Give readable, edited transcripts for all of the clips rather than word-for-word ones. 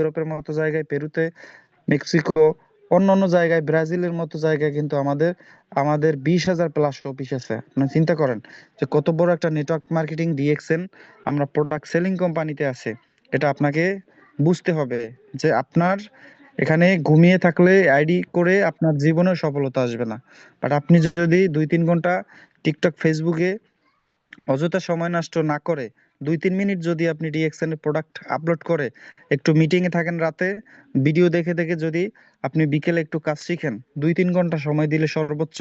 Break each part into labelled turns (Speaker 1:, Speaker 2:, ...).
Speaker 1: ইউরোপের মতো জায়গায়, পেরুতে, মেক্সিকো, অন্যান্য জায়গায়, ব্রাজিলের মতো জায়গায় কিন্তু আমাদের আমাদের 20,000+ অফিস আছে। আপনি চিন্তা করেন যে কত বড় একটা নেটওয়ার্ক মার্কেটিং ডিএক্সএন আমরা প্রোডাক্ট সেলিং কোম্পানিতে আছে। এটা আপনাকে বুঝতে হবে যে আপনার এখানে ঘুমিয়ে থাকলে আইডি করে আপনার জীবনে সফলতা আসবে না। বাট আপনি যদি 2-3 ঘন্টা টিকটক, ফেসবুকে অযথা সময় নষ্ট না করে 2-3 মিনিট যদি আপনি ডিএক্সএন এর প্রোডাক্ট আপলোড করে একটু মিটিং এ থাকেন রাতে, ভিডিও দেখে দেখে যদি আপনি বিকেলে একটু কাজ শিখেন, 2-3 ঘন্টা সময় দিলে সর্বোচ্চ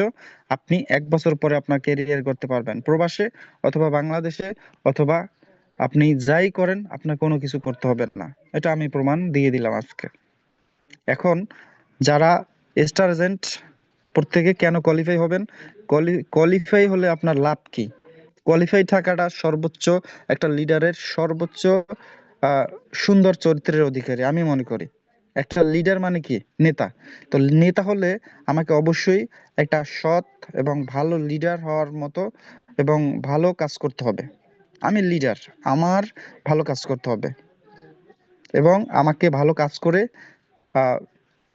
Speaker 1: আপনি 1 বছর পরে আপনার ক্যারিয়ার করতে পারবেন প্রবাসে অথবা বাংলাদেশে, অথবা আপনি যাই করেন আপনার কোনো কিছু করতে হবে না। এটা আমি প্রমাণ দিয়ে দিলাম আজকে। এখন যারা স্টার এজেন্ট প্রত্যেকে কেন কোয়ালিফাই হবেন, কোয়ালিফাই হলে আপনার লাভ কি? কোয়ালিফাই থাকাটা সর্বোচ্চ একটা লিডারের সর্বোচ্চ আহ, সুন্দর চরিত্রের অধিকারী আমি মনে করি। একটা লিডার মানে কি? নেতা। তো নেতা হলে আমাকে অবশ্যই একটা সৎ এবং ভালো লিডার হওয়ার মতো এবং ভালো কাজ করতে হবে। আমি লিডার, আমার ভালো কাজ করতে হবে এবং আমাকে ভালো কাজ করে আহ,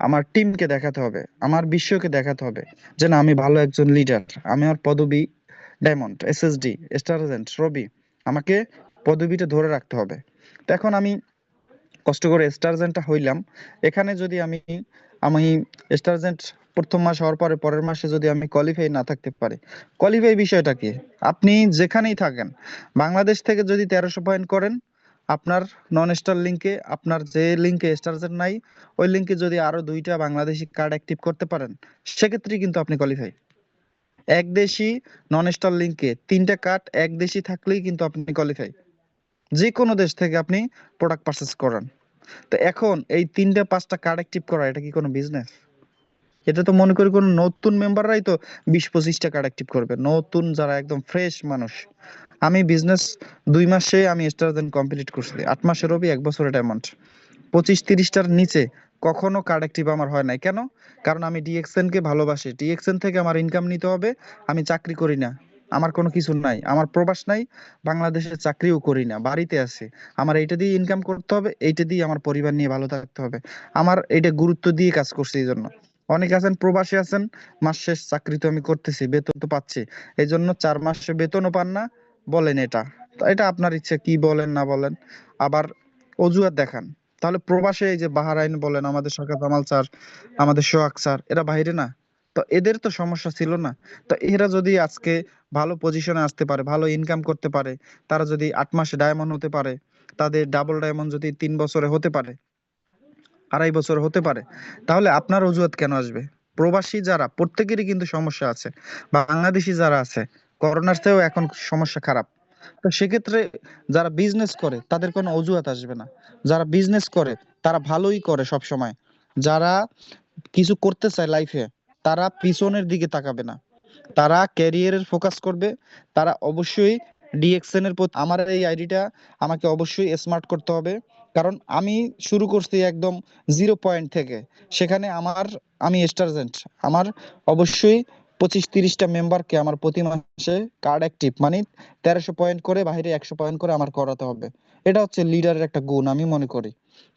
Speaker 1: আমার টিমকে দেখাতে হবে, আমার বিশ্বকে দেখাতে হবে যে না আমি ভালো একজন লিডার। আমি আমার পদবি ডায়মন্ড, এসএসডি, স্টার এজেন্ট, রবি, আমাকে পদবিটা ধরে রাখতে হবে। তো এখন আমি কষ্ট করে স্টার এজেন্টটা হইলাম। এখানে যদি আমি আমি স্টার এজেন্ট প্রথম মাস হওয়ার পরে পরের মাসে যদি আমি কোয়ালিফাই না থাকতে পারি, কোয়ালিফাই বিষয়টা কি? আপনি যেখানেই থাকেন, বাংলাদেশ থেকে যদি 1300 পয়েন্ট করেন, আপনার নন স্টার লিঙ্কে, আপনার যে লিঙ্কে স্টার এজেন্ট নাই ওই লিঙ্কে যদি আরো 2টা বাংলাদেশি কার্ড অ্যাক্টিভ করতে পারেন, সেক্ষেত্রে কিন্তু আপনি কোয়ালিফাই। এক দেশি নন স্টার লিঙ্কে 3টা কার্ড এক দেশি থাকলেই কিন্তু আপনি কোয়ালিফাই। যে কোনো দেশ থেকে আপনি প্রোডাক্ট পারচেস করান। তো এখন এই 3টা 5টা কার্ড অ্যাক্টিভ করা এটা কি কোনো বিজনেস? এটা তো মনে করি কোনো নতুন মেম্বাররাই তো 20-25টা কার্ড অ্যাক্টিভ করবে, নতুন যারা একদম ফ্রেশ মানুষ। আমি বিজনেস 2 মাসে আমি স্টার দেন কমপ্লিট করছি, 8 মাসের রবি, 1 বছরের ডায়মন্ড। 25-30টার নিচে কখনো কার্ড অ্যাক্টিভ আমার হয় নাই। কেন? কারণ আমি ডিএক্সএন কে ভালোবাসি, ডিএক্সএন থেকে আমার ইনকাম নিতে হবে। আমি চাকরি করি না, আমার কোনো কিছু নাই, আমার প্রবাস নাই, বাংলাদেশে চাকরিও করি না, বাড়িতে আছি। আমার এইটা দিয়ে ইনকাম করতে হবে, এইটা দিয়ে আমার পরিবার নিয়ে ভালো থাকতে হবে। আমার এইটা গুরুত্ব দিয়ে কাজ করছি। এই জন্য অনেকে আছেন প্রবাসী আছেন, মাস শেষ চাকরি তো আমি করতেছি, বেতন তো পাচ্ছি, এই জন্য 4 মাসে বেতনও পান না, বলেন এটা। তো এটা আপনার ইচ্ছে, কি বলেন না বলেন। আবার অজুহাত দেখান। তাহলে প্রবাসে এই যে বাহারাইন বলেন, আমাদের সরকার জামাল স্যার, আমাদের সোহাগ স্যার, এরা বাইরে না? তো এদের তো সমস্যা ছিল না? তো এরা যদি আজকে ভালো পজিশনে আসতে পারে, ভালো ইনকাম করতে পারে, তারা যদি 8 মাসে ডায়মন্ড হতে পারে, তাদের ডাবল ডায়মন্ড যদি 3 বছরে হতে পারে, 2.5 বছর হতে পারে, তাহলে আপনার অজুহাত কেন আসবে? প্রবাসী যারা প্রত্যেকেরই কিন্তু সমস্যা আছে, বাংলাদেশি যারা আছে করোনার চেয়েও এখন সমস্যা খারাপ। তো সেক্ষেত্রে যারা বিজনেস করে তাদের কোনো অজুহাত আসবে না। যারা বিজনেস করে তারা ভালোই করে সব সময়। যারা কিছু করতে চায় লাইফে তারা পিছনের দিকে তাকাবে না, তারা ক্যারিয়ারের ফোকাস করবে। তারা অবশ্যই ডিএক্সএন এর প্রতি, আমার এই আইডিটা আমাকে অবশ্যই স্মার্ট করতে হবে। কারণ আমি শুরু করছি একদম 0 পয়েন্ট থেকে। সেখানে আমি স্টারজেন্ট, আমার অবশ্যই 25-30টা মেম্বারকে আমার প্রতি মাসে কার্ড অ্যাক্টিভ মানে 1300 পয়েন্ট করে, বাইরে 100 পয়েন্ট করে আমার করাতে হবে। এটা হচ্ছে লিডারের একটা গুণ আমি মনে করি।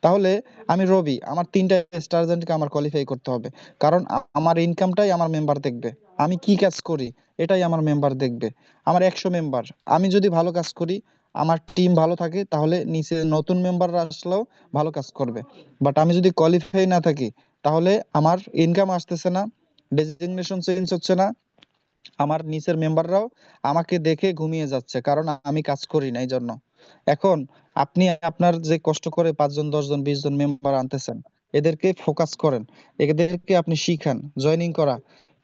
Speaker 1: তাহলে আমি রবি, আমার 3টা স্টারজেন্টকে আমার কোয়ালিফাই করতে হবে। কারণ আমার ইনকামটাই আমার মেম্বার দেখবে, আমি কি কাজ করি এটাই আমার মেম্বার দেখবে। আমার 100 মেম্বার, আমি যদি ভালো কাজ করি, আমার টিম ভালো থাকে, তাহলে নিচে নতুন মেম্বাররা আসলেও ভালো কাজ করবে। বাট আমি যদি কোয়ালিফাই না থাকি, তাহলে আমার ইনকাম আসতেছে না, ডেজিগনেশন চেঞ্জ হচ্ছে না, আমার নিচের মেম্বাররাও আমাকে দেখে ঘুমিয়ে যাচ্ছে, কারণ আমি কাজ করি না এই জন্য। এখন আপনি আপনার যে কষ্ট করে 5 জন 10 জন 20 জন মেম্বার আনতেছেন, এদেরকে ফোকাস করেন, এদেরকে আপনি শিখান জয়েনিং করা,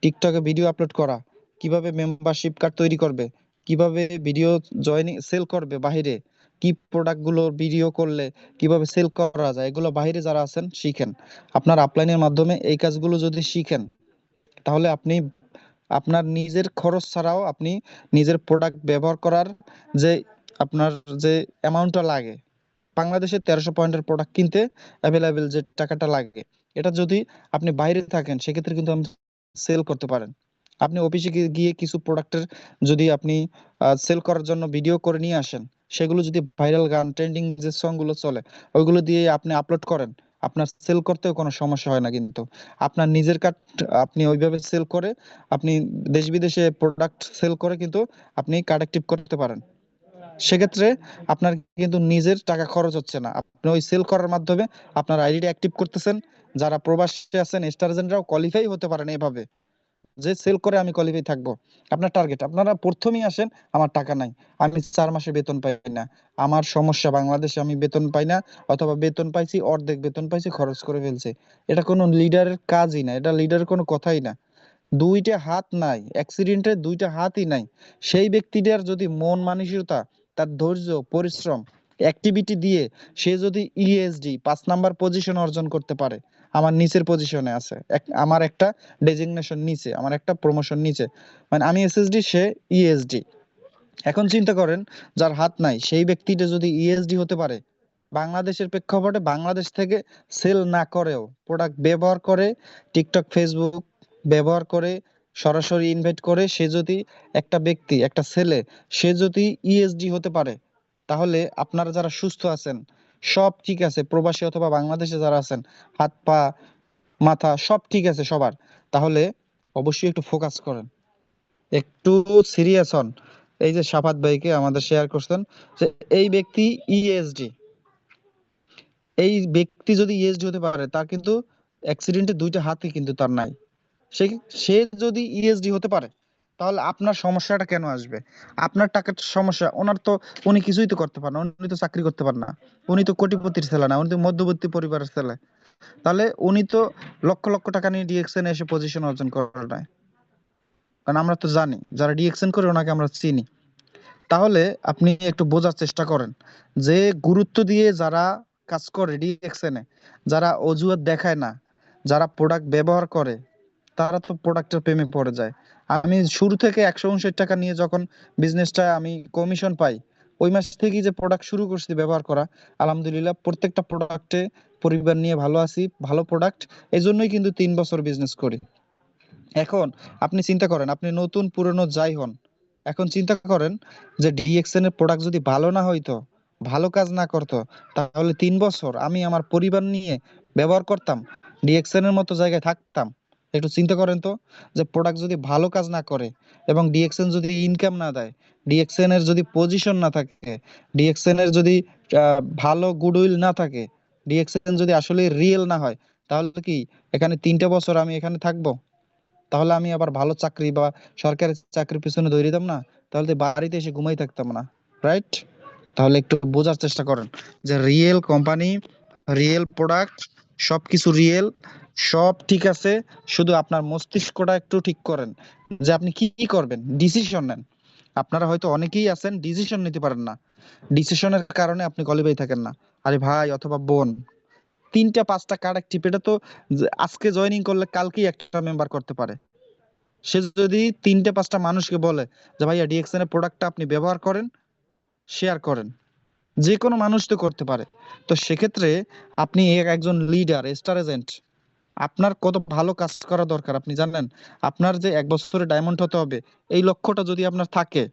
Speaker 1: টিকটকে ভিডিও আপলোড করা, কিভাবে মেম্বারশিপ কার্ড তৈরি করবে, কিভাবে ভিডিও জয়েনিং সেল করবে বাহিরে, কি প্রোডাক্ট গুলো ভিডিও করলে কিভাবে সেল করা যায়, এগুলো বাইরে যারা আছেন শিখেন। আপনার আপলাইনের মাধ্যমে এই কাজগুলো যদি শিখেন, তাহলে আপনি আপনার নিজের খরচ ছাড়াও আপনি নিজের প্রোডাক্ট ব্যবহার করার যে আপনার যে অ্যামাউন্টটা লাগে, বাংলাদেশে 1300 পয়েন্টের প্রোডাক্ট কিনতে অ্যাভেলেবেল যে টাকাটা লাগে, এটা যদি আপনি বাইরে থাকেন সেক্ষেত্রে কিন্তু আপনি সেল করতে পারেন। আপনি অফিসে গিয়ে গিয়ে কিছু প্রোডাক্টের যদি আপনি সেল করার জন্য ভিডিও করে নিয়ে আসেন, সেগুলো যদি ভাইরাল গান, ট্রেন্ডিং যে সং গুলো চলে, ওইগুলো দিয়ে আপনি আপলোড করেন, আপনার সেল করতেও কোনো সমস্যা হয় না। কিন্তু আপনার নিজের কাট আপনি ওইভাবে সেল করে, আপনি দেশ বিদেশে প্রোডাক্ট সেল করে কিন্তু আপনি কার্ড অ্যাক্টিভ করতে পারেন। সেক্ষেত্রে আপনার কিন্তু নিজের টাকা খরচ হচ্ছে না, আপনি ওই সেল করার মাধ্যমে আপনার আইডিটা অ্যাক্টিভ করতেছেন। যারা প্রবাসে আছেন স্টার এজেন্টরাও কোয়ালিফাই হতে পারেন এভাবে, যে সেল করে আমি কোয়ালিফাই থাকবো। আপনার টার্গেট, আপনারা প্রথমেই আসেন, আমার টাকা নাই, আমি 4 মাসে বেতন পাই না, আমার সমস্যা বাংলাদেশে আমি বেতন পাই না, অথবা বেতন পাইছি অর্ধেক বেতন পাইছি খরচ করে ফেলছে। এটা কোনো লিডারের কাজই না, এটা লিডারের কোনো কথাই না। দুইটা হাত নাই, অ্যাক্সিডেন্টে দুইটা হাতই নাই, সেই ব্যক্তিটার যদি মন মানসিকতা, তার ধৈর্য, পরিশ্রম, অ্যাক্টিভিটি দিয়ে সে যদি ইএসডি 5 নাম্বার পজিশন অর্জন করতে পারে, আমার নিচের পজিশনে আছে, আমার একটা ডেজিগনেশন নিচে, আমার একটা প্রমোশন নিচে, মানে আমি এসএসডি, সে ইএসডি। এখন চিন্তা করেন, যার হাত নাই সেই ব্যক্তিটা যদি ইএসডি হতে পারে, বাংলাদেশের প্রেক্ষাপটে বাংলাদেশ থেকে সেল না করেও প্রোডাক্ট ব্যবহার করে, টিকটক, ফেসবুক ব্যবহার করে, সরাসরি ইনভাইট করে, সে যদি একটা ব্যক্তি, একটা ছেলে, সে যদি ইএসডি হতে পারে, তাহলে আপনারা যারা সুস্থ আছেন, সব ঠিক আছে, প্রবাসী অথবা বাংলাদেশে যারা আছেন, হাত পা মাথা সব ঠিক আছে সবার, তাহলে অবশ্যই একটু ফোকাস করেন, একটু সিরিয়াস হন। এই যে সাফাত ভাইকে আমাদের শেয়ার করছেন, যে এই ব্যক্তি ইএসডি, এই ব্যক্তি যদি ইএসডি হতে পারে, তার কিন্তু অ্যাক্সিডেন্টে দুইটা হাতই কিন্তু তার নাই। সে সে যদি ইএসডি হতে পারে, তাহলে আপনার সমস্যাটা কেন আসবে? আপনার টাকার সমস্যা, ওনার তো, উনি কিছুই তো করতে পারেন না, উনি তো চাকরি করতে পারেন না, উনি তো কোটিপতির ছেলে না, উনি তো মধ্যবিত্ত পরিবারের ছেলে। তাহলে উনি তো লক্ষ লক্ষ টাকা নিয়ে ডিএক্সএন এসে পজিশন অর্জন করে নাই। কারণ আমরা তো জানি, যারা ডিএক্সএন করে ওনাকে আমরা চিনি। তাহলে আপনি একটু বোঝার চেষ্টা করেন, যে গুরুত্ব দিয়ে যারা কাজ করে ডিএক্সএন এ, যারা অজুহাত দেখায় না, যারা প্রোডাক্ট ব্যবহার করে, তারা তো প্রোডাক্টের প্রেমে পড়ে যায়। আমি শুরু থেকে 159 টাকা নিয়ে যখন বিজনেসটা আমি কমিশন পাই, ওই মাস থেকেই যে প্রোডাক্ট শুরু করছি ব্যবহার করা, আলহামদুলিল্লাহ প্রত্যেকটা প্রোডাক্টে পরিবার নিয়ে ভালো আছি, ভালো প্রোডাক্ট, এই জন্যই কিন্তু 3 বছর বিজনেস করি। এখন আপনি চিন্তা করেন, আপনি নতুন পুরনো যাই হন, এখন চিন্তা করেন যে ডিএক্সএন এর প্রোডাক্ট যদি ভালো না হইতো, ভালো কাজ না করতো, তাহলে 3 বছর আমি আমার পরিবার নিয়ে ব্যবহার করতাম, ডিএক্সএন এর মতো জায়গায় থাকতাম? একটু চিন্তা করেন তো, যে প্রোডাক্ট যদি ভালো কাজ না করে, এবং ডিএক্সএন যদি ইনকাম না দেয়, ডিএক্সএন এর যদি পজিশন না থাকে, ডিএক্সএন এর যদি ভালো গুডউইল না থাকে, ডিএক্সএন যদি আসলে রিয়েল না হয়, তাহলে কি এখানে 3টা বছর আমি এখানে থাকবো? তাহলে আমি আবার ভালো চাকরি বা সরকারি চাকরির পিছনে দৌড়িতাম না, তাহলে তো বাড়িতে এসে ঘুমাই থাকতাম না, রাইট? তাহলে একটু বোঝার চেষ্টা করেন, যে রিয়েল কোম্পানি, রিয়েল প্রোডাক্ট, সবকিছু রিয়েল, সব ঠিক আছে, শুধু আপনার মস্তিষ্কটা একটু ঠিক করেন, যে আপনি কি কি করবেন, ডিসিশন নেন। আপনারা হয়তো অনেকেই আছেন ডিসিশন নিতে পারেন না, ডিসিশনের কারণে আপনি কোয়ালিফাই থাকেন না। আরে ভাই অথবা বোন, 3টা 5টা কার্ড অ্যাক্টিভ, এটা তো আজকে জয়েনিং করলে কালকেই একটা মেম্বার করতে পারে। সে যদি 3টে 5টা মানুষকে বলে যে ভাইয়া ডিএক্সএন এর প্রোডাক্টটা আপনি ব্যবহার করেন, শেয়ার করেন, যে কোনো মানুষ তো করতে পারে। তো সেক্ষেত্রে আপনি একজন লিডার, স্টার এজেন্ট, আপনার কত ভালো কাজ করা দরকার আপনি জানেন? আপনার যে 1 বছরে ডায়মন্ড হতে হবে, এই লক্ষ্যটা যদি আপনার থাকে,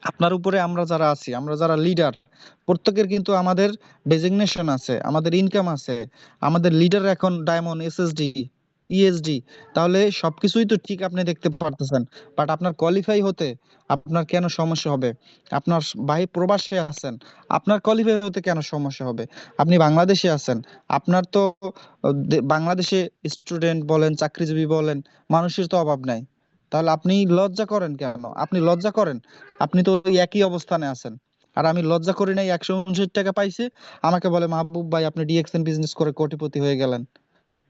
Speaker 1: আপনার উপরে আমরা যারা আছি, আমরা যারা লিডার, প্রত্যেকের কিন্তু আমাদের ডেজিগনেশন আছে, আমাদের ইনকাম আছে, আমাদের লিডার এখন ডায়মন্ড, এসএসডি, ইএসডি। তাহলে সবকিছুই তো ঠিক আপনি দেখতে পারতেছেন, বাট আপনার কোয়ালিফাই হতে আপনার কেন সমস্যা হবে? আপনার ভাই প্রবাসে আছেন, আপনার কোয়ালিফাই হতে কেন সমস্যা হবে? আপনি বাংলাদেশে আছেন, আপনার তো বাংলাদেশে স্টুডেন্ট বলেন, চাকরিজীবী বলেন, মানুষের তো অভাব নাই। তাহলে আপনি লজ্জা করেন কেন? আপনি লজ্জা করেন, আপনি তো ওই একই অবস্থানে আছেন। আর আমি লজ্জা করি নাই, 159 টাকা পাইছি, আমাকে বলে মাহবুব ভাই আপনি ডিএক্সএন বিজনেস করে কোটিপতি হয়ে গেলেন।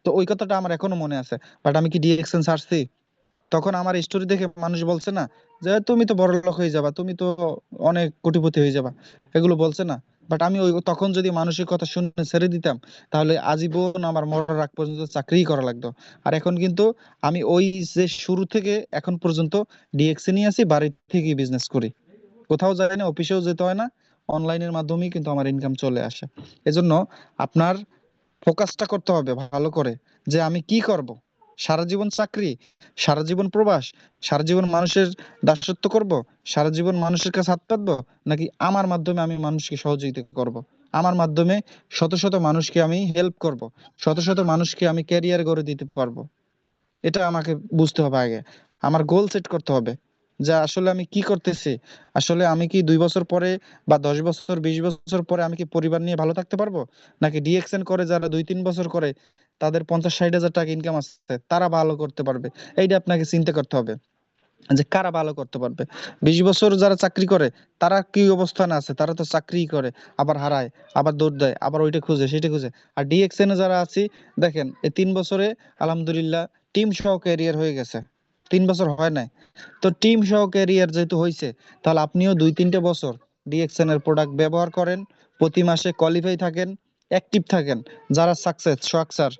Speaker 1: তো ওই কথাটা আমার এখনো মনে আছে। বাট আমি কি ডিএক্সএন ছাড়ছি? তখন আমার স্টোরি দেখে মানুষ বলছে না যে তুমি তো বড়লোক হয়ে যাবা, তুমি তো অনেক কোটিপতি হয়ে যাবা, এগুলো বলছে না? বাট আমি ওই তখন যদি মানুষের কথা শুনে ছেড়ে দিতাম, তাহলে আজীবন আমার মরার আগ পর্যন্ত চাকরিই করা লাগতো। আর এখন কিন্তু আমি ওই যে শুরু থেকে এখন পর্যন্ত ডিএক্সএ নিয়ে আছি, বাড়ি থেকেই বিজনেস করি, কোথাও যায় না, অফিসেও যেতে হয় না, অনলাইনের মাধ্যমেই কিন্তু আমার ইনকাম চলে আসে। এজন্য আপনার ফোকাসটা করতে হবে ভালো করে, যে আমি কি করব। সারা জীবন চাকরি, সারা জীবন প্রবাস, সারা জীবন মানুষের দাসত্ব করব, সারা জীবন মানুষের কাছে হাত পাতবো, নাকি আমার মাধ্যমে আমি মানুষকে সহযোগিতা করব, আমার মাধ্যমে শত শত মানুষকে আমি হেল্প করব, শত শত মানুষকে আমি ক্যারিয়ার গড়ে দিতে পারবো। এটা আমাকে বুঝতে হবে আগে। আমার গোল সেট করতে হবে যে আসলে আমি কি করতেছি। আসলে আমি কি 2 বছর পরে বা 10 বছর 20 বছর পরে আমি কি পরিবার নিয়ে ভালো থাকতে পারবো, নাকি ডিএক্সএন করে যারা 2-3 বছর করে তাদের 50-60 হাজার টাকা ইনকাম আসছে তারা ভালো করতে পারবে। এইটা আপনাকে চিন্তা করতে হবে যে কারা ভালো করতে পারবে। 20 বছর যারা চাকরি করে তারা কি অবস্থানে আছে, তারা তো চাকরিই করে, আবার হারায়, আবার দৌড় দেয়, আবার ওইটা খুঁজে সেটা খুঁজে। আর ডিএক্সএন এ যারা আছি, দেখেন এই 3 বছরে আলহামদুলিল্লাহ টিম সহ ক্যারিয়ার হয়ে গেছে। 3 বছর হয় নাই, তো টিম সহ ক্যারিয়ার যেহেতু হয়েছে, তাহলে আপনিও 2-3টে বছর ডিএক্সএন এর প্রোডাক্ট ব্যবহার করেন, প্রতি মাসে কোয়ালিফাই থাকেন, অ্যাক্টিভ থাকেন। যারা সাকসেস, সোহাগ স্যার,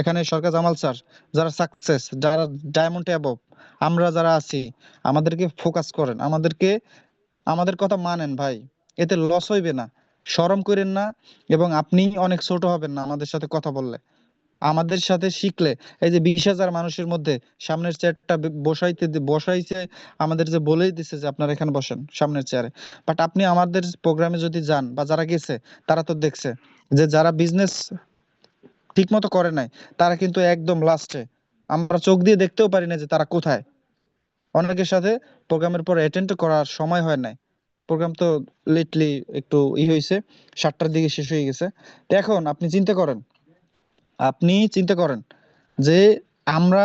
Speaker 1: এখানে সরকার জামাল স্যার, যারা সাকসেস, যারা ডায়মন্ড অ্যাবভ, আমরা যারা আছি, আমাদেরকে ফোকাস করেন, আমাদের কথা মানেন ভাই। এতে লস হইবে না, শরম করেন না, এবং আপনি অনেক ছোট হবেন না আমাদের সাথে কথা বললে। আমাদের সাথে শিখলে, এই যে 20,000 মানুষের মধ্যে সামনের চেয়ারটা বসাইছে, আমাদের যে বলেই দিছে যে আপনারা এখানে বসেন সামনের চেয়ারে, বাট আপনি আমাদের প্রোগ্রামে যদি যান বা যারা গেছে তারা তো দেখছে যে যারা বিজনেস ঠিক মতো করে নাই তারা কিন্তু একদম লাস্টে, আমরা চোখ দিয়ে দেখতেও পারি না যে তারা কোথায়। অনেকের সাথে প্রোগ্রামের পর অ্যাটেন্ড করার সময় হয় নাই, প্রোগ্রাম তো লেটলি একটু হয়েছে, 7টার দিকে শেষ হয়ে গেছে। তো এখন আপনি চিন্তা করেন যে আমরা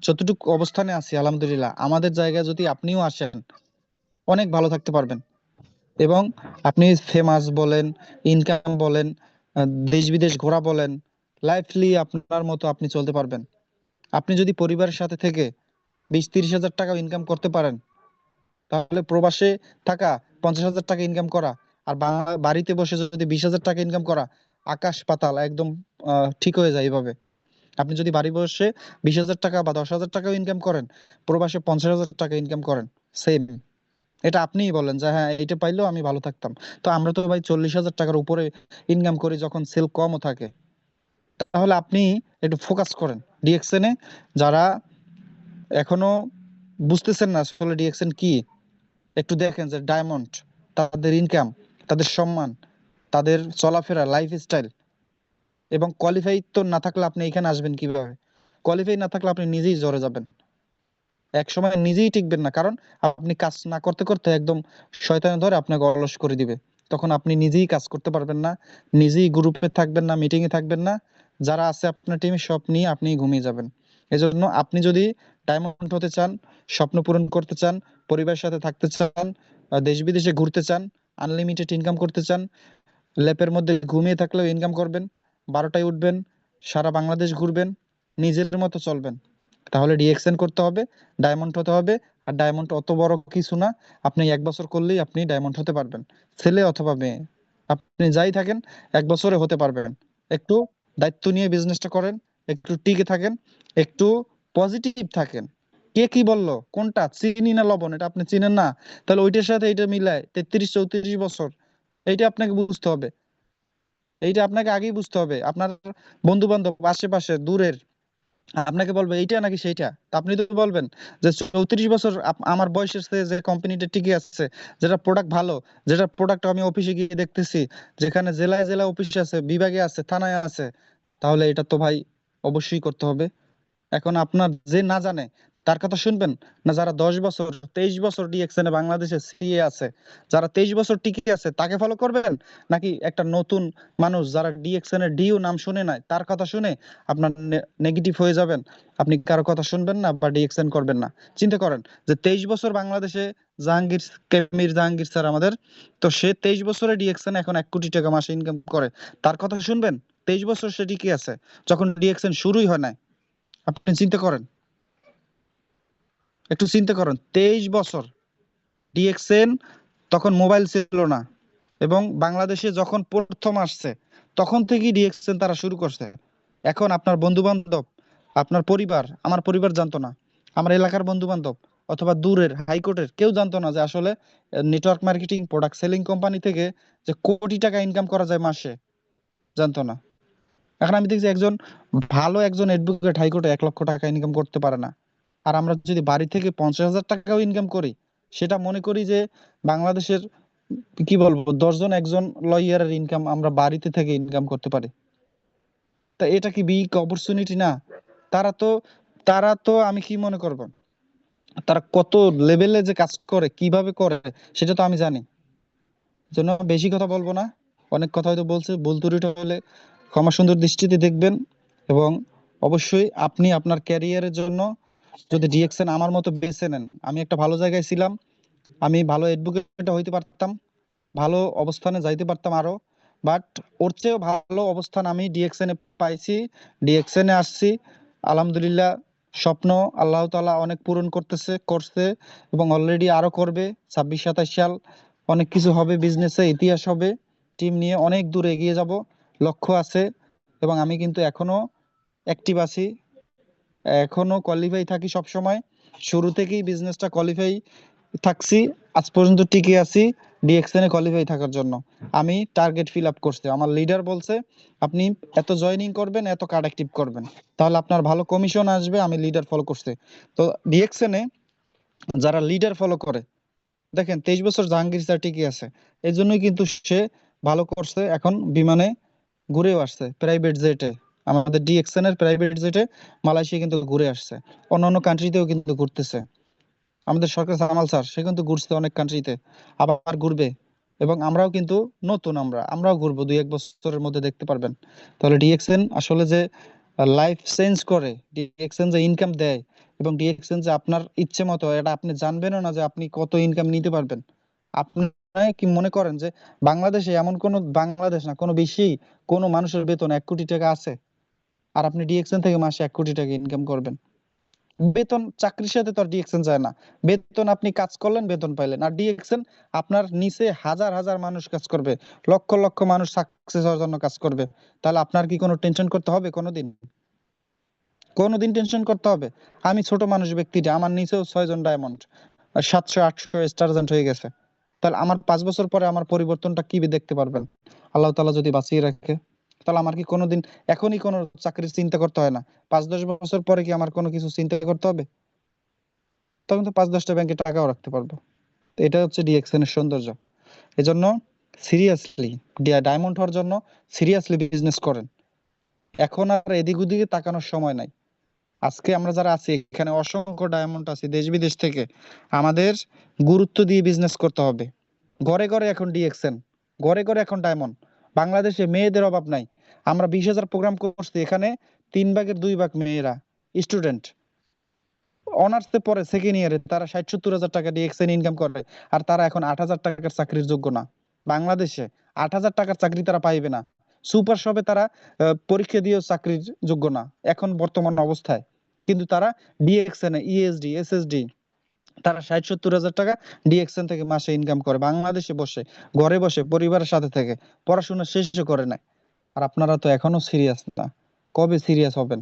Speaker 1: যতটুকু অবস্থানে আছি আলহামদুলিল্লাহ, আমাদের জায়গায় যদি আপনিও আসেন অনেক ভালো থাকতে পারবেন। এবং আপনি ফেমাস বলেন, ইনকাম বলেন, দেশ বিদেশ ঘোরা বলেন, লাইফলি আপনার মতো আপনি চলতে পারবেন। আপনি যদি পরিবারের সাথে থেকে 20-30 হাজার টাকা ইনকাম করতে পারেন, তাহলে প্রবাসে থাকা 50 হাজার টাকা ইনকাম করা আর বাড়িতে বসে যদি 20 হাজার টাকা ইনকাম করা, আকাশ পাতাল একদম ঠিক হয়ে যায় এইভাবে। আপনি যদি বাড়ি বসে 20 হাজার টাকা বা 10 হাজার টাকাও ইনকাম করেন, প্রবাসে 50 হাজার টাকা ইনকাম করেন, সেম। এটা আপনিই বলেন যে হ্যাঁ এইটা পাইলেও আমি ভালো থাকতাম। তো আমরা তো ভাই 40 হাজার টাকার উপরে ইনকাম করি যখন সেল কমও থাকে। তাহলে আপনি একটু ফোকাস করেন ডিএক্সএন এ। যারা এখনো বুঝতেছেন না আসলে ডিএক্সএন কি, একটু দেখেন যে ডায়মন্ড, তাদের ইনকাম, তাদের সম্মান, তাদের চলাফেরা, লাইফ স্টাইল, এবং কোয়ালিফাই তো না থাকলে আপনি এখানে আসবেন কিভাবে? কোয়ালিফাই না থাকলে আপনি নিজেই জ্বরে যাবেন, এক সময় নিজেই টিকবেন না, কারণ আপনি কাজ না করতে করতে একদম শয়তানে ধরে আপনাকে অলস করে দিবে। তখন আপনি নিজেই কাজ করতে পারবেন না, নিজেই গ্রুপে থাকবেন না, মিটিং এ থাকবেন না, যারা আছে আপনার টিমে সব নিয়ে আপনি ঘুমিয়ে যাবেন। এজন্য আপনি যদি ডায়মন্ড হতে চান, স্বপ্ন পূরণ করতে চান, পরিবারের সাথে থাকতে চান, দেশ বিদেশে ঘুরতে চান, আনলিমিটেড ইনকাম করতে চান, ল্যাপের মধ্যে ঘুমিয়ে থাকলেও ইনকাম করবেন, 12টায় উঠবেন, সারা বাংলাদেশ ঘুরবেন, নিজের মতো চলবেন, তাহলে ডিএক্সএন করতে হবে, ডায়মন্ড হতে হবে। আর ডায়মন্ড অত বড় কিছু না, আপনি 1 বছর করলেই আপনি ডায়মন্ড হতে পারবেন, ছেলে অথবা মেয়ে, আপনি যাই থাকেন 1 বছরে হতে পারবেন। একটু দায়িত্ব নিয়ে বিজনেসটা করেন, একটু টিকে থাকেন, একটু পজিটিভ থাকেন। কে কি বললো, কোনটা চিনি না লবণ, এটা আপনি চিনেন না, তাহলে ওইটার সাথে এটা মিলায় 33-34 বছর, এইটা আপনাকে বুঝতে হবে। এইটা আপনাকে আগেই বুঝতে হবে। আপনার বন্ধু বান্ধব আশেপাশে দূরের আপনাকে বলবে এইটা নাকি সেইটা, তা আপনি তো বলবেন যে 34 বছর আমার বয়সের চেয়ে যে কোম্পানিটা টিকে আছে, যেটা প্রোডাক্ট ভালো, যেটা প্রোডাক্ট আমি অফিসে গিয়ে দেখতেছি, যেখানে জেলায় জেলায় অফিস আছে, বিভাগে আছে, থানায় আছে, তাহলে এটা তো ভাই অবশ্যই করতে হবে। এখন আপনার যে না জানে তার কথা শুনবেন, না যারা 10 বছর 23 বছর ডিএক্সএন এ বাংলাদেশে সিএ আছে, যারা 23 বছর টিকে আছে তাকে ফলো করবেন, নাকি একটা নতুন মানুষ যারা ডিএক্সএন এর ডিউ নাম শুনে নাই তার কথা শুনে আপনার নেগেটিভ হয়ে যাবেন? আপনি কারো কথা শুনবেন না বা ডিএক্সএন করবেন না। চিন্তা করেন যে 23 বছর বাংলাদেশে জাহাঙ্গীর স্যার আমাদের, তো সে 23 বছরে ডিএক্সএন এখন 1 কোটি টাকা মাসে ইনকাম করে, তার কথা শুনবেন? 23 বছর সে টিকে আছে যখন ডিএক্সএন শুরুই হয় নাই। আপনি চিন্তা করেন, একটু চিন্তা করেন, 23 বছর ডিএক্সএন, তখন মোবাইল ছিল না, এবং বাংলাদেশে যখন প্রথম আসছে তখন থেকেই ডিএক্সএন তারা শুরু করছে। এখন আপনার বন্ধু বান্ধব, আপনার পরিবার, আমার পরিবার জানতো না, আমার এলাকার বন্ধু বান্ধব অথবা দূরের হাইকোর্টের কেউ জানতো না যে আসলে network marketing product selling company থেকে যে কোটি টাকা ইনকাম করা যায় মাসে, জানতো না। এখন আমি দেখছি একজন অ্যাডভোকেট হাইকোর্টে 1 লক্ষ টাকা ইনকাম করতে পারে না। আর আমরা যদি বাড়ি থেকে 50,000 টাকাও ইনকাম করি, সেটা মনে করি যে বাংলাদেশের কি বলবো 10 জন একজন লয়ারের ইনকাম আমরা বাড়িতে থেকে ইনকাম করতে পারি। তা এটা কি বিগ অপরচুনিটি না? তারা তো তারা তো আমি কি মনে করব, তারা কত লেভেলে যে কাজ করে কিভাবে করে সেটা তো আমি জানি। জন্য বেশি কথা বলবো না, অনেক কথা হয়তো বলছে, ভুল ত্রুটি হলে ক্ষমা সুন্দর দৃষ্টিতে দেখবেন। এবং অবশ্যই আপনি আপনার ক্যারিয়ারের জন্য যদি ডিএক্সএন আমার মতো বেছে নেন, আমি একটা ভালো জায়গায় ছিলাম, আমি ভালো অ্যাডভোকেট হইতে পারতাম, ভালো অবস্থানে যাইতে পারতাম আরো, বাট ওর চেয়েও ভালো অবস্থান আমি ডিএক্সএন এ পাইছি, ডিএক্সএন এ আসছি। আলহামদুলিল্লাহ, স্বপ্ন আল্লাহ তাআলা অনেক পূরণ করছে এবং অলরেডি আরো করবে। 26-27 সাল অনেক কিছু হবে, বিজনেসে ইতিহাস হবে, টিম নিয়ে অনেক দূর এগিয়ে যাব, লক্ষ্য আছে। এবং আমি কিন্তু এখনো অ্যাক্টিভ আছি, এখনো কোয়ালিফাই থাকি সব সময়, শুরু থেকেই বিজনেসটা কোয়ালিফাই থাকছি, আজ পর্যন্ত টিকে আছি ডিএক্সএন এ কোয়ালিফাই থাকার জন্য। আমি টার্গেট ফিল আপ করছি, আমার লিডার বলছে আপনি এত জয়েনিং করবেন, এত কার্ড অ্যাক্টিভ করবেন, তাহলে আপনার ভালো কমিশন আসবে। আমি লিডার ফলো করছি। তো ডিএক্সএন এ যারা লিডার ফলো করে, দেখেন 23 বছর জাহাঙ্গীর স্যার টিকে আছে, এই জন্যই কিন্তু সে ভালো করছে, এখন বিমানে ঘুরেও আসছে প্রাইভেট জেটে, আমাদের ডিএক্সএন এর প্রাইভেট জেটে মালয়েশিয়া কিন্তু ঘুরে আসছে, অন্যান্য কান্ট্রিতেও কিন্তু ঘুরতেছে। আমাদের সরকার জামাল স্যার সে কিন্তু ঘুরছে অনেক কান্ট্রিতে, আবার ঘুরবে। এবং আমরাও কিন্তু নতুন, আমরাও ঘুরবো 2-1 বছরের মধ্যে, দেখতে পারবেন। তাহলে ডিএক্সএন আসলে যে লাইফ চেঞ্জ করে, ডিএক্সএন যে ইনকাম দেয়, এবং ডিএক্সএন যে আপনার ইচ্ছে মতো, এটা আপনি জানবেনও না যে আপনি কত ইনকাম নিতে পারবেন। আপনি কি মনে করেন যে বাংলাদেশে এমন কোনো, বাংলাদেশ না কোনো বিশ্বেই কোনো মানুষের বেতন 1 কোটি টাকা আছে? আর আপনি ডিএক্সএন থেকে মাসে 1 কোটি টাকা ইনকাম করবেন? বেতন চাকরির সাথে তো আর ডিএক্সএন যায় না। বেতন আপনি কাজ করলেন, বেতন পাইলেন। আর ডিএক্সএন আপনার নিচে হাজার হাজার মানুষ কাজ করবে, লক্ষ লক্ষ মানুষ সাকসেস হওয়ার জন্য কাজ করবে। তাহলে আপনার কি কোনো টেনশন করতে হবে কোনোদিন? কোনোদিন টেনশন করতে হবে? আমি ছোট মানুষ ব্যক্তিটা, আমার নিচেও 6 জন ডায়মন্ড, 700-800 স্টারজেন্ট হয়ে গেছে। তাহলে আমার 5 বছর পরে আমার পরিবর্তনটা কি দেখতে পারবেন আল্লাহ তাআলা যদি বাঁচিয়ে রাখে? তাহলে আমার কি কোনোদিন এখনই কোনো চাকরির চিন্তা করতে হয় না? 5-10 বছর পরে কি আমার কোনো কিছু চিন্তা করতে হবে? তখন তো 5-10টা ব্যাংকে টাকাও রাখতে পারবো। তো এটা হচ্ছে ডিএক্সএন এর সৌন্দর্য। এজন্য সিরিয়াসলি ডায়মন্ড হওয়ার জন্য সিরিয়াসলি বিজনেস করেন। এখন আর এদিক ওদিকে তাকানোর সময় নাই। আজকে আমরা যারা আছি এখানে অসংখ্য ডায়মন্ড আছে দেশ বিদেশ থেকে, আমাদের গুরুত্ব দিয়ে বিজনেস করতে হবে। ঘরে ঘরে এখন ডিএক্সএন, ঘরে ঘরে এখন ডায়মন্ড। বাংলাদেশে মেয়েদের অভাব নাই। আমরা 20,000 প্রোগ্রাম করছি, এখানে 3 ভাগের 2 ভাগ মেয়েরা স্টুডেন্ট, অনার্সে পড়ে সেকেন্ড ইয়ারে, তারা 60-70 হাজার টাকা ডিএক্সএন ইনকাম করে। আর তারা এখন 8,000 টাকার চাকরির যোগ্য না। বাংলাদেশে 8,000 টাকার চাকরি তারা পাইবে না। সুপার শপে তারা পরীক্ষা দিয়েও চাকরির যোগ্য না এখন বর্তমান অবস্থায়। কিন্তু তারা ডিএক্সএন এ ইএসডি এসএসডি, তারা 60-70 হাজার টাকা ডিএক্সএন থেকে মাসে ইনকাম করে, বাংলাদেশে বসে, ঘরে বসে, পরিবারের সাথে থেকে, পড়াশোনা শেষও করে নাই। আর আপনারা তো এখনো সিরিয়াস না। কবে সিরিয়াস হবেন?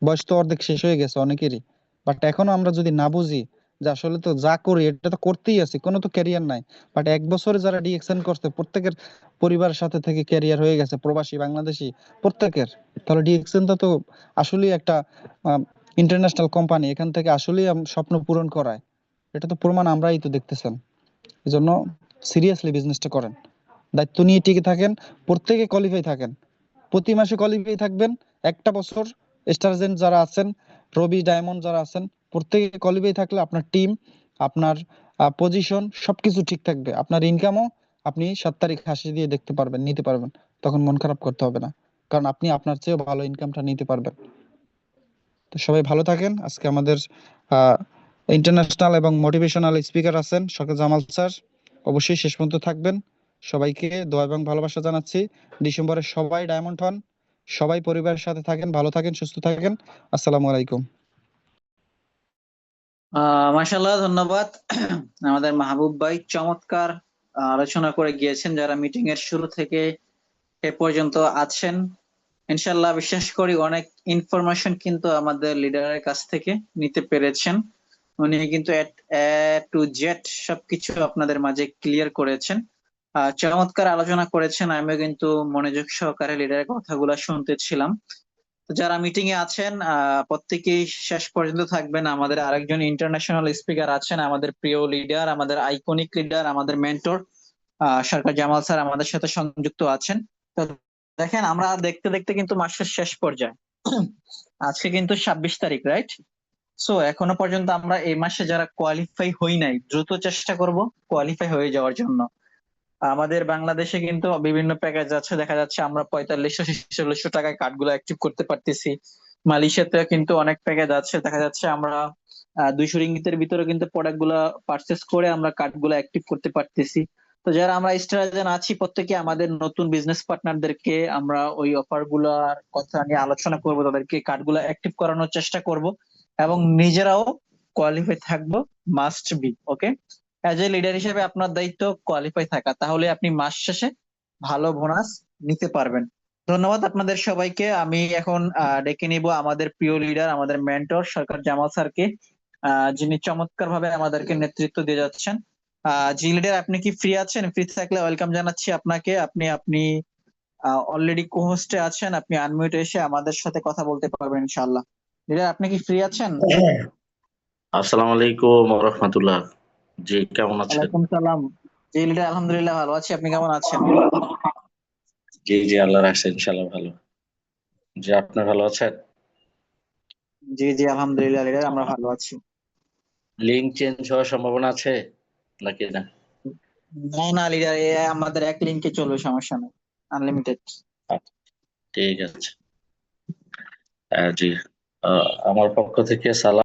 Speaker 1: বয়স তো অর্ধেক শেষ হয়ে গেছে অনেকেরই। বাট এখনো আমরা যদি না বুঝি যে আসলে তো যা করি এটা তো করতেই আছি, কোনো তো ক্যারিয়ার নাই। বাট 1 বছরে যারা ডিএক্সএন করছে প্রত্যেকের পরিবারের সাথে থেকে ক্যারিয়ার হয়ে গেছে, প্রবাসী বাংলাদেশী প্রত্যেকের। তাহলে ডিএক্সএন তো আসলেই একটা ইন্টারন্যাশনাল কোম্পানি, এখান থেকে আসলেই স্বপ্ন পূরণ করায়। এটা তো প্রমাণ আমরাই তো দেখতেছেন। এজন্য সিরিয়াসলি বিজনেসটা করেন, দায়িত্ব নিয়ে টিকে থাকেন, প্রত্যেকে কোয়ালিফাই থাকেন, প্রতি মাসে কোয়ালিফাই থাকবেন। একটা বছর স্টারজেন্ট যারা আছেন, রবি ডায়মন্ড যারা আছেন, প্রত্যেকে কোয়ালিফাই থাকলে আপনার টিম, আপনার পজিশন সবকিছু ঠিক থাকবে, আপনার ইনকামও আপনি 7 তারিখ হাসি দিয়ে দেখতে পারবেন, নিতে পারবেন। তখন মন খারাপ করতে হবে না, কারণ আপনি আপনার চেয়েও ভালো ইনকামটা নিতে পারবেন। তো সবাই ভালো থাকেন। আজকে আমাদের আহ ইন্টারন্যাশনাল এবং মোটিভেশনাল স্পিকার আছেন শওকত জামাল স্যার, অবশ্যই শেষ পর্যন্ত থাকবেন। সবাইকে দোয়া এবং ভালোবাসা জানাচ্ছি। ডিসেম্বরে সবাই ডায়মন্ড হন, সবাই পরিবারের সাথে থাকেন, ভালো থাকেন, সুস্থ থাকেন। আসসালামু আলাইকুম।
Speaker 2: মাশাআল্লাহ, ধন্যবাদ। আমাদের মাহবুব ভাই চমৎকার আলোচনা করে গিয়েছেন। যারা মিটিং এর শুরু থেকে এ পর্যন্ত আছেন, ইনশাআল্লাহ বিশ্বাস করি অনেক ইনফরমেশন কিন্তু আমাদের লিডারের কাছ থেকে নিতে পেরেছেন। উনি কিন্তু টু জেড সবকিছু আপনাদের মাঝে ক্লিয়ার করেছেন। চমৎকার আলোচনা করেছেন, আমিও কিন্তু মনোযোগ সহকারে লিডারের কথাগুলো শুনতেছিলাম। তো যারা মিটিং এ আছেন প্রত্যেকেই শেষ পর্যন্ত থাকবেন। আমাদের আরেকজন ইন্টারন্যাশনাল স্পিকার আছেন, আমাদের প্রিয় লিডার, আমাদের আইকনিক লিডার, আমাদের মেন্টর সরকার জামাল স্যার আমাদের সাথে সংযুক্ত আছেন। তো দেখেন, আমরা দেখতে দেখতে কিন্তু মাসের শেষ পর্যায়ে। আজকে কিন্তু 26 তারিখ, রাইট? সো এখনো পর্যন্ত আমরা এই মাসে যারা কোয়ালিফাই হই নাই, দ্রুত চেষ্টা করব কোয়ালিফাই হয়ে যাওয়ার জন্য। আমাদের বাংলাদেশে কিন্তু বিভিন্ন প্যাকেজ আছে, দেখা যাচ্ছে আমরা 4500 4600 টাকায় কার্ডগুলো অ্যাক্টিভ করতে পারতেছি। মালয়েশিয়াতে কিন্তু অনেক প্যাকেজ আছে, দেখা যাচ্ছে আমরা 200 রিঙ্গিতের ভিতরে কিন্তু প্রোডাক্ট গুলা পারচেস করে আমরা কার্ডগুলো অ্যাক্টিভ করতে পারতেছি। তো যারা আমরা স্টারজেন আছি, প্রত্যেকে আমাদের নতুন বিজনেস পার্টনারদেরকে আমরা ওই অফার গুলার কথা নিয়ে আলোচনা করব, তাদেরকে কার্ডগুলো অ্যাক্টিভ করানোর চেষ্টা করব এবং নিজেরাও কোয়ালিফাই থাকবো। Must be okay. As a leader হিসেবে আপনার দায়িত্ব কোয়ালিফাই থাকা, তাহলে আপনি মাস শেষে ভালো বোনাস নিতে পারবেন। ধন্যবাদ আপনাদের সবাইকে। আমি এখন ডেকে নিব আমাদের প্রিয় লিডার, আমাদের মেন্টর সরকার জামাল স্যারকে, যিনি চমৎকার ভাবে আমাদেরকে নেতৃত্ব দিয়ে যাচ্ছেন। জি লিডার, আপনি কি ফ্রি আছেন? ফ্রি থাকলে ওয়েলকাম জানাচ্ছি আপনাকে। আপনি আপনি অলরেডি কো হোস্টে আছেন, আপনি আনমিউট এসে আমাদের সাথে কথা বলতে পারবেন ইনশাআল্লাহ। লিডার, আপনি কি ফ্রি আছেন?
Speaker 3: আসসালামু আলাইকুম ওয়া রাহমাতুল্লাহ। জি, কেমন আছেন?
Speaker 2: ওয়ালাইকুম সালাম। জি লিডার, আলহামদুলিল্লাহ ভালো আছি, আপনি কেমন আছেন?
Speaker 3: জি জি, আল্লাহ রাখছে, ইনশাআল্লাহ ভালো। জি, আপনি ভালো আছেন?
Speaker 2: জি জি, আলহামদুলিল্লাহ লিডার, আমরা ভালো আছি।
Speaker 3: লিঙ্ক চেঞ্জ হওয়ার সম্ভাবনা আছে নাকি না?
Speaker 2: না না লিডার, আমাদের এক লিঙ্কে চলবে, সমস্যা নেই, আনলিমিটেড।
Speaker 3: আচ্ছা, ঠিক আছে। জি, আমার পক্ষ থেকে সালাম।